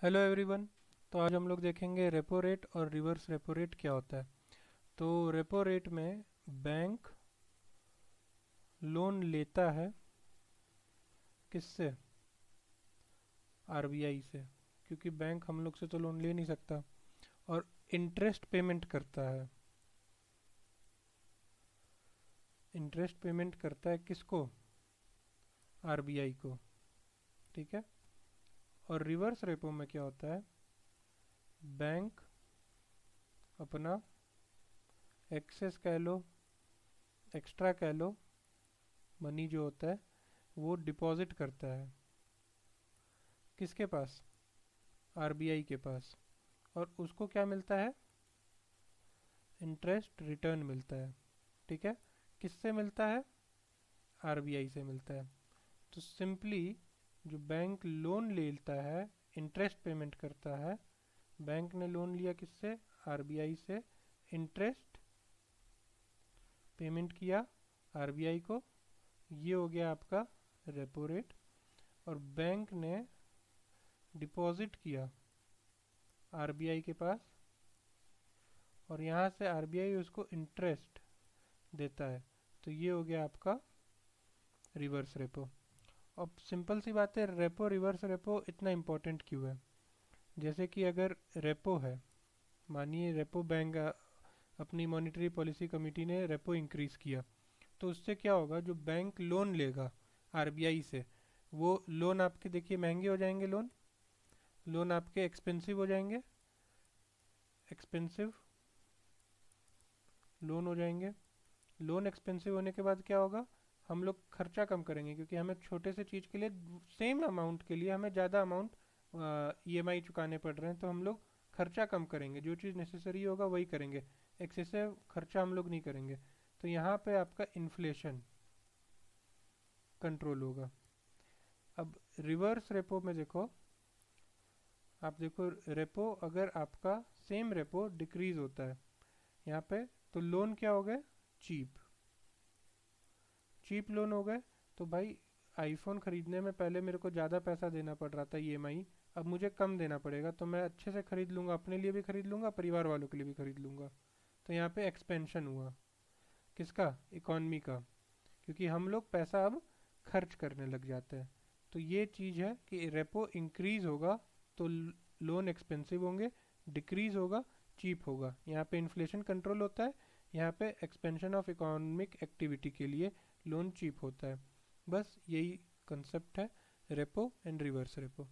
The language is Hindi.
Hello everyone. तो आज हम लोग देखेंगे रेपो रेट और रिवर्स रेपो रेट क्या होता है। तो रेपो रेट में बैंक लोन लेता है किससे? आरबीआई से, क्योंकि बैंक हम लोग से तो लोन ले नहीं सकता। और इंटरेस्ट पेमेंट करता है। इंटरेस्ट पेमेंट करता है किसको? आरबीआई को। ठीक है। और रिवर्स रेपो में क्या होता है? बैंक अपना एक्सेस कह लो, एक्स्ट्रा कह लो, मनी जो होता है वो डिपॉजिट करता है किसके पास? आरबीआई के पास। और उसको क्या मिलता है? इंटरेस्ट रिटर्न मिलता है। ठीक है। किससे मिलता है? आरबीआई से मिलता है। तो सिंपली जो बैंक लोन लेता है, इंटरेस्ट पेमेंट करता है। बैंक ने लोन लिया किससे? आरबीआई से। इंटरेस्ट पेमेंट किया आरबीआई को। ये हो गया आपका रेपो रेट। और बैंक ने डिपॉजिट किया आरबीआई के पास, और यहाँ से आरबीआई उसको इंटरेस्ट देता है। तो ये हो गया आपका रिवर्स रेपो। अब सिंपल सी बात है, रेपो रिवर्स रेपो इतना इम्पोर्टेंट क्यों है? जैसे कि अगर रेपो है, मानिए रेपो बैंक अपनी मॉनेटरी पॉलिसी कमेटी ने रेपो इंक्रीज किया, तो उससे क्या होगा? जो बैंक लोन लेगा आरबीआई से, वो लोन आपके देखिए महंगे हो जाएंगे। लोन लोन आपके एक्सपेंसिव हो जाएंगे। एक्सपेंसिव लोन हो जाएंगे। लोन एक्सपेंसिव होने के बाद क्या होगा? हम लोग खर्चा कम करेंगे, क्योंकि हमें छोटे से चीज़ के लिए, सेम अमाउंट के लिए हमें ज़्यादा अमाउंट ईएमआई चुकाने पड़ रहे हैं। तो हम लोग खर्चा कम करेंगे, जो चीज़ नेसेसरी होगा वही करेंगे। एक्सेसिव खर्चा हम लोग नहीं करेंगे। तो यहाँ पे आपका इन्फ्लेशन कंट्रोल होगा। अब रिवर्स रेपो में देखो, आप देखो रेपो अगर आपका सेम रेपो डिक्रीज होता है यहाँ पे, तो लोन क्या हो गए? चीप। चीप लोन हो गए। तो भाई आईफोन खरीदने में पहले मेरे को ज़्यादा पैसा देना पड़ रहा था ईएमआई, अब मुझे कम देना पड़ेगा। तो मैं अच्छे से खरीद लूँगा, अपने लिए भी खरीद लूँगा, परिवार वालों के लिए भी खरीद लूँगा। तो यहाँ पे एक्सपेंशन हुआ किसका? इकॉनमी का। क्योंकि हम लोग पैसा अब खर्च करने लग जाते हैं। तो ये चीज़ है कि रेपो इंक्रीज होगा तो लोन एक्सपेंसिव होंगे, डिक्रीज होगा चीप होगा। यहाँ पे इन्फ्लेशन कंट्रोल होता है, यहाँ पे एक्सपेंशन ऑफ इकोनॉमिक एक्टिविटी के लिए लोन चीप होता है। बस यही कंसेप्ट है रेपो एंड रिवर्स रेपो।